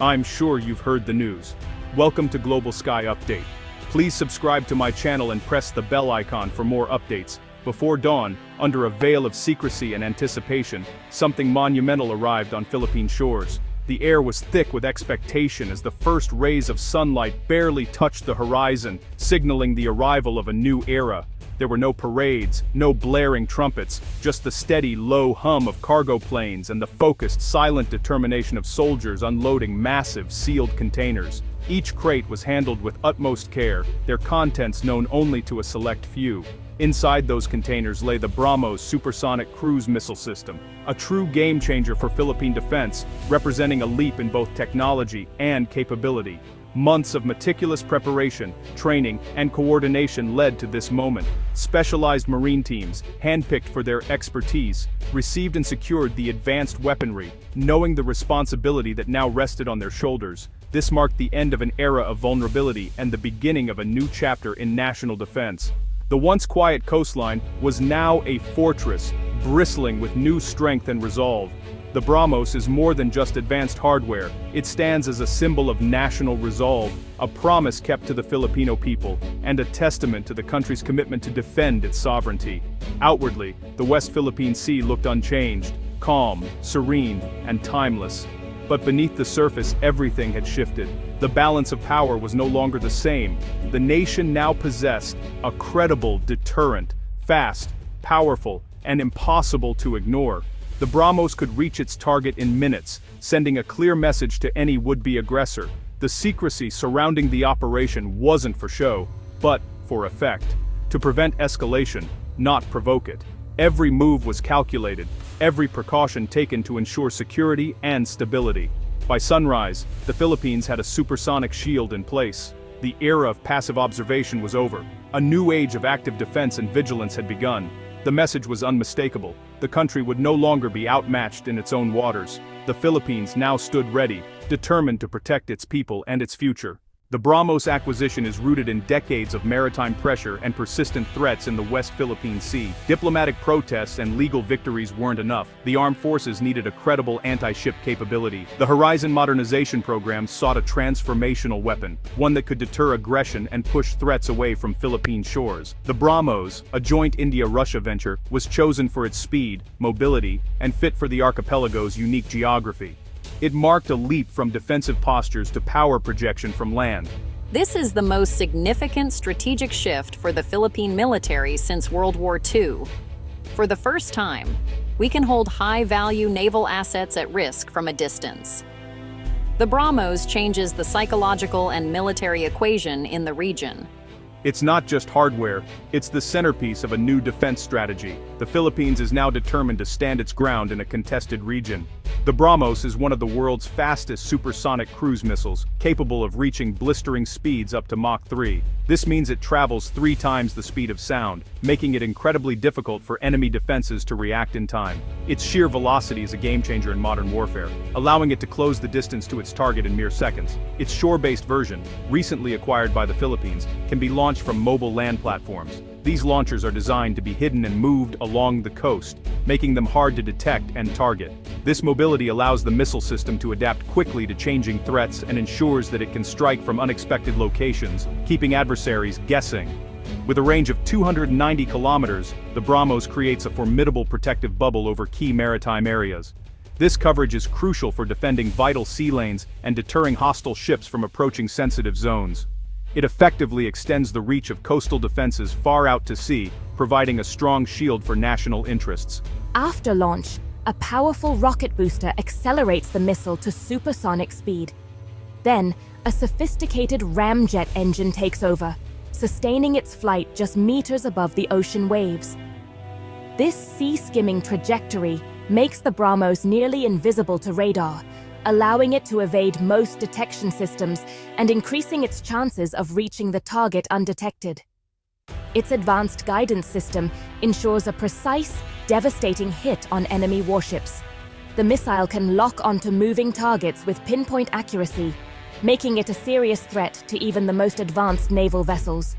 I'm sure you've heard the news. Welcome to Global Sky Update. Please subscribe to my channel and press the bell icon for more updates. Before dawn, under a veil of secrecy and anticipation, something monumental arrived on Philippine shores. The air was thick with expectation as the first rays of sunlight barely touched the horizon, signaling the arrival of a new era. There were no parades, no blaring trumpets, just the steady, low hum of cargo planes and the focused, silent determination of soldiers unloading massive, sealed containers. Each crate was handled with utmost care, their contents known only to a select few. Inside those containers lay the BrahMos supersonic cruise missile system, a true game-changer for Philippine defense, representing a leap in both technology and capability. Months of meticulous preparation, training, and coordination led to this moment. Specialized Marine teams, handpicked for their expertise, received and secured the advanced weaponry, knowing the responsibility that now rested on their shoulders. This marked the end of an era of vulnerability and the beginning of a new chapter in national defense. The once quiet coastline was now a fortress, bristling with new strength and resolve. The BrahMos is more than just advanced hardware. It stands as a symbol of national resolve, a promise kept to the Filipino people, and a testament to the country's commitment to defend its sovereignty. Outwardly, the West Philippine Sea looked unchanged, calm, serene, and timeless. But beneath the surface, everything had shifted. The balance of power was no longer the same. The nation now possessed a credible deterrent, fast, powerful, and impossible to ignore. The BrahMos could reach its target in minutes, sending a clear message to any would-be aggressor. The secrecy surrounding the operation wasn't for show, but for effect. To prevent escalation, not provoke it. Every move was calculated, every precaution taken to ensure security and stability. By sunrise, the Philippines had a supersonic shield in place. The era of passive observation was over. A new age of active defense and vigilance had begun. The message was unmistakable. The country would no longer be outmatched in its own waters. The Philippines now stood ready, determined to protect its people and its future. The BrahMos acquisition is rooted in decades of maritime pressure and persistent threats in the West Philippine Sea. Diplomatic protests and legal victories weren't enough. The armed forces needed a credible anti-ship capability. The Horizon modernization program sought a transformational weapon, one that could deter aggression and push threats away from Philippine shores. The BrahMos, a joint India-Russia venture, was chosen for its speed, mobility, and fit for the archipelago's unique geography. It marked a leap from defensive postures to power projection from land. This is the most significant strategic shift for the Philippine military since World War II. For the first time, we can hold high-value naval assets at risk from a distance. The BrahMos changes the psychological and military equation in the region. It's not just hardware, it's the centerpiece of a new defense strategy. The Philippines is now determined to stand its ground in a contested region. The BrahMos is one of the world's fastest supersonic cruise missiles, capable of reaching blistering speeds up to Mach 3. This means it travels 3 times the speed of sound, making it incredibly difficult for enemy defenses to react in time. Its sheer velocity is a game-changer in modern warfare, allowing it to close the distance to its target in mere seconds. Its shore-based version, recently acquired by the Philippines, can be launched from mobile land platforms. These launchers are designed to be hidden and moved along the coast, making them hard to detect and target. This mobility allows the missile system to adapt quickly to changing threats and ensures that it can strike from unexpected locations, keeping adversaries guessing. With a range of 290 kilometers, the BrahMos creates a formidable protective bubble over key maritime areas. This coverage is crucial for defending vital sea lanes and deterring hostile ships from approaching sensitive zones. It effectively extends the reach of coastal defenses far out to sea, providing a strong shield for national interests. After launch, a powerful rocket booster accelerates the missile to supersonic speed. Then, a sophisticated ramjet engine takes over, sustaining its flight just meters above the ocean waves. This sea-skimming trajectory makes the BrahMos nearly invisible to radar, allowing it to evade most detection systems and increasing its chances of reaching the target undetected. Its advanced guidance system ensures a precise, devastating hit on enemy warships. The missile can lock onto moving targets with pinpoint accuracy, making it a serious threat to even the most advanced naval vessels.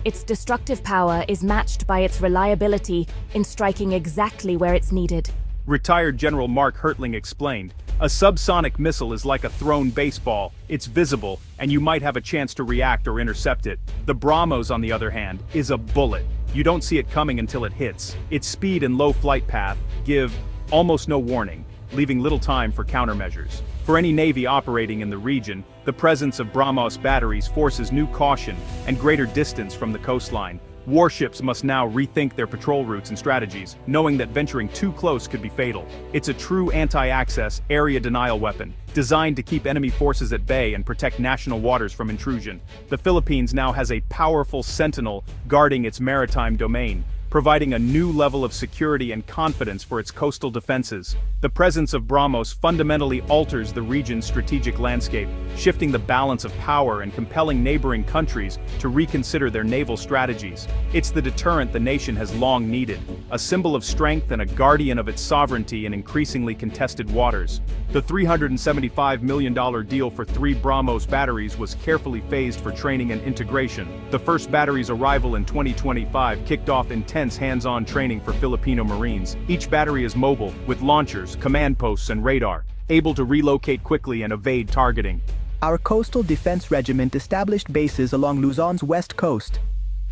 Its destructive power is matched by its reliability in striking exactly where it's needed. Retired General Mark Hertling explained, A subsonic missile is like a thrown baseball. It's visible, and you might have a chance to react or intercept it. The BrahMos, on the other hand, is a bullet. You don't see it coming until it hits. Its speed and low flight path give almost no warning, leaving little time for countermeasures. For any navy operating in the region, the presence of BrahMos batteries forces new caution and greater distance from the coastline. Warships must now rethink their patrol routes and strategies, knowing that venturing too close could be fatal. It's a true anti-access, area denial weapon, designed to keep enemy forces at bay and protect national waters from intrusion. The Philippines now has a powerful sentinel guarding its maritime domain, providing a new level of security and confidence for its coastal defenses. The presence of BrahMos fundamentally alters the region's strategic landscape, shifting the balance of power and compelling neighboring countries to reconsider their naval strategies. It's the deterrent the nation has long needed, a symbol of strength and a guardian of its sovereignty in increasingly contested waters. The $375 million deal for 3 BrahMos batteries was carefully phased for training and integration. The first battery's arrival in 2025 kicked off intense hands-on training for Filipino Marines. Each battery is mobile, with launchers, command posts, and radar, able to relocate quickly and evade targeting. Our coastal defense regiment established bases along Luzon's west coast,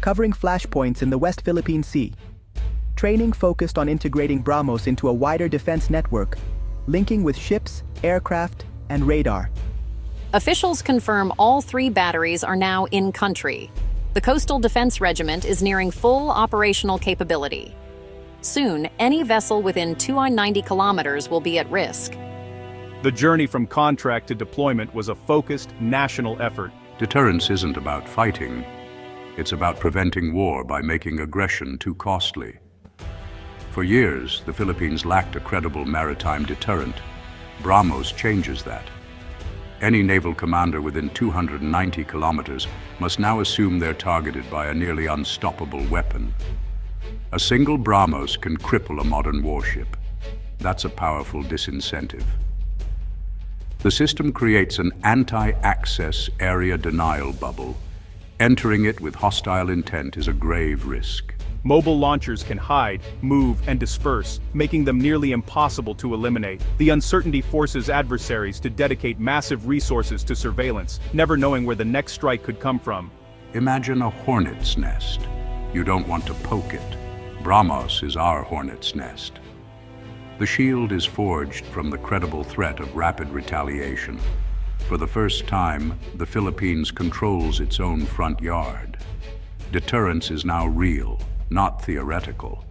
covering flashpoints in the West Philippine Sea. Training focused on integrating BrahMos into a wider defense network, linking with ships, aircraft, and radar. Officials confirm all 3 batteries are now in country. The Coastal Defense Regiment is nearing full operational capability. Soon, any vessel within 290 kilometers will be at risk. The journey from contract to deployment was a focused, national effort. Deterrence isn't about fighting. It's about preventing war by making aggression too costly. For years, the Philippines lacked a credible maritime deterrent. BrahMos changes that. Any naval commander within 290 kilometers must now assume they're targeted by a nearly unstoppable weapon. A single BrahMos can cripple a modern warship. That's a powerful disincentive. The system creates an anti-access area denial bubble. Entering it with hostile intent is a grave risk. Mobile launchers can hide, move, and disperse, making them nearly impossible to eliminate. The uncertainty forces adversaries to dedicate massive resources to surveillance, never knowing where the next strike could come from. Imagine a hornet's nest. You don't want to poke it. BrahMos is our hornet's nest. The shield is forged from the credible threat of rapid retaliation. For the first time, the Philippines controls its own front yard. Deterrence is now real, not theoretical.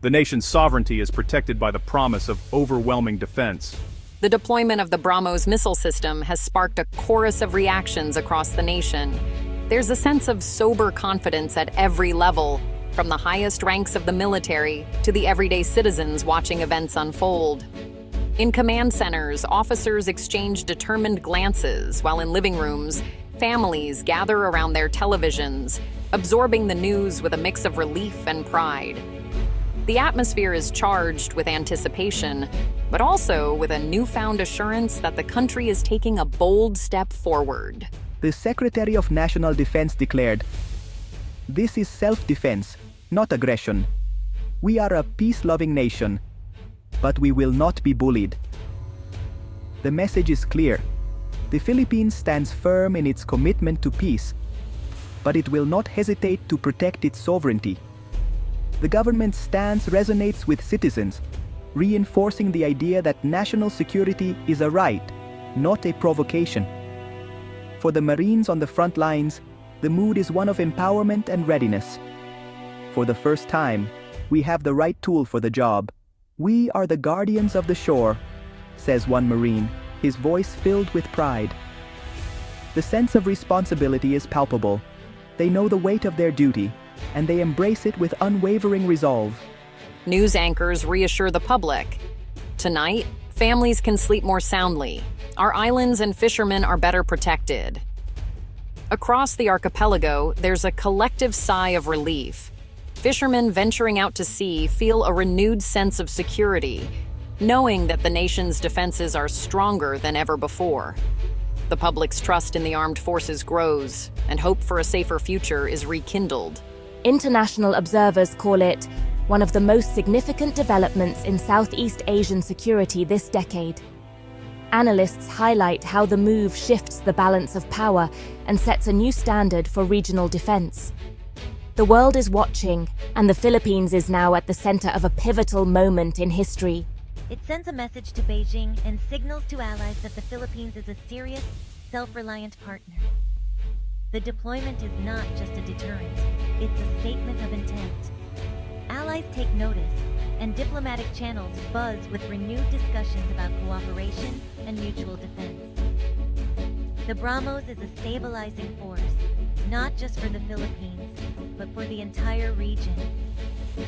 The nation's sovereignty is protected by the promise of overwhelming defense. The deployment of the BrahMos missile system has sparked a chorus of reactions across the nation. There's a sense of sober confidence at every level, from the highest ranks of the military to the everyday citizens watching events unfold. In command centers, officers exchange determined glances, while in living rooms, families gather around their televisions, absorbing the news with a mix of relief and pride. The atmosphere is charged with anticipation, but also with a newfound assurance that the country is taking a bold step forward. The Secretary of National Defense declared, "This is self-defense, not aggression. We are a peace-loving nation, but we will not be bullied." The message is clear. The Philippines stands firm in its commitment to peace, but it will not hesitate to protect its sovereignty. The government's stance resonates with citizens, reinforcing the idea that national security is a right, not a provocation. For the Marines on the front lines, the mood is one of empowerment and readiness. For the first time, we have the right tool for the job. "We are the guardians of the shore," says one Marine, his voice filled with pride. The sense of responsibility is palpable. They know the weight of their duty, and they embrace it with unwavering resolve. News anchors reassure the public. Tonight, families can sleep more soundly. Our islands and fishermen are better protected. Across the archipelago, there's a collective sigh of relief. Fishermen venturing out to sea feel a renewed sense of security, knowing that the nation's defenses are stronger than ever before. The public's trust in the armed forces grows, and hope for a safer future is rekindled. International observers call it one of the most significant developments in Southeast Asian security this decade. Analysts highlight how the move shifts the balance of power and sets a new standard for regional defense. The world is watching, and the Philippines is now at the center of a pivotal moment in history. It sends a message to Beijing and signals to allies that the Philippines is a serious, self-reliant partner. The deployment is not just a deterrent, it's a statement of intent. Allies take notice, and diplomatic channels buzz with renewed discussions about cooperation and mutual defense. The BrahMos is a stabilizing force, not just for the Philippines, but for the entire region.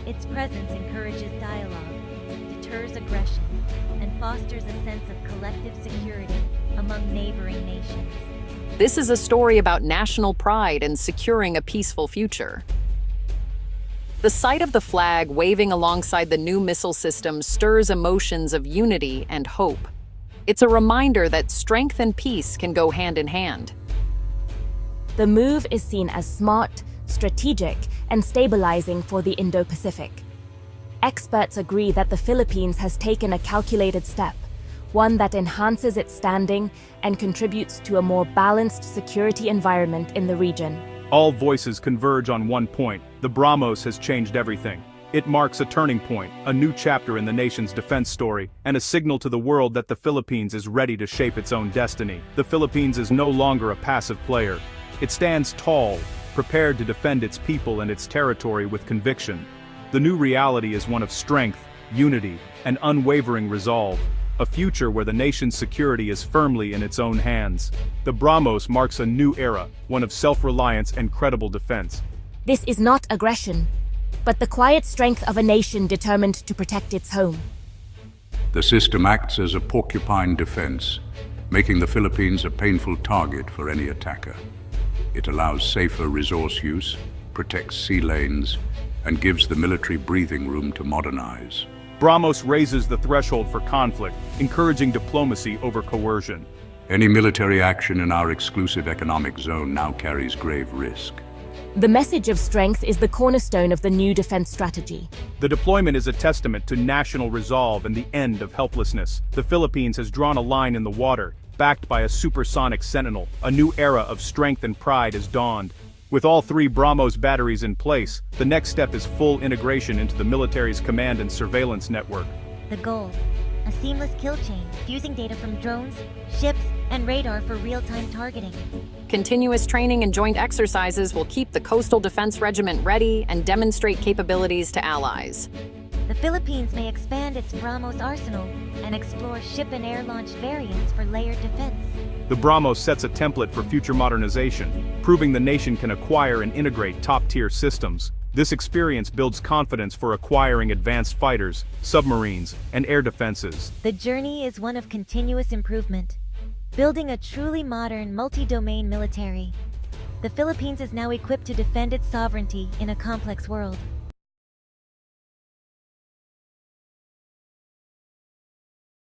Its presence encourages dialogue, deters aggression, and fosters a sense of collective security among neighboring nations. This is a story about national pride and securing a peaceful future. The sight of the flag waving alongside the new missile system stirs emotions of unity and hope. It's a reminder that strength and peace can go hand in hand. The move is seen as smart, strategic, and stabilizing for the Indo-Pacific. Experts agree that the Philippines has taken a calculated step, one that enhances its standing and contributes to a more balanced security environment in the region. All voices converge on one point: the BrahMos has changed everything. It marks a turning point, a new chapter in the nation's defense story, and a signal to the world that the Philippines is ready to shape its own destiny. The Philippines is no longer a passive player. It stands tall, prepared to defend its people and its territory with conviction. The new reality is one of strength, unity, and unwavering resolve, a future where the nation's security is firmly in its own hands. The BrahMos marks a new era, one of self-reliance and credible defense. This is not aggression, but the quiet strength of a nation determined to protect its home. The system acts as a porcupine defense, making the Philippines a painful target for any attacker. It allows safer resource use, protects sea lanes, and gives the military breathing room to modernize. BrahMos raises the threshold for conflict, encouraging diplomacy over coercion. Any military action in our exclusive economic zone now carries grave risk. The message of strength is the cornerstone of the new defense strategy. The deployment is a testament to national resolve and the end of helplessness. The Philippines has drawn a line in the water, backed by a supersonic sentinel. A new era of strength and pride has dawned. With all three BrahMos batteries in place, the next step is full integration into the military's command and surveillance network. The goal: a seamless kill chain, fusing data from drones, ships, and radar for real-time targeting. Continuous training and joint exercises will keep the Coastal Defense Regiment ready and demonstrate capabilities to allies. The Philippines may expand its BrahMos arsenal and explore ship and air-launched variants for layered defense. The BrahMos sets a template for future modernization, proving the nation can acquire and integrate top-tier systems. This experience builds confidence for acquiring advanced fighters, submarines, and air defenses. The journey is one of continuous improvement, building a truly modern, multi-domain military. The Philippines is now equipped to defend its sovereignty in a complex world.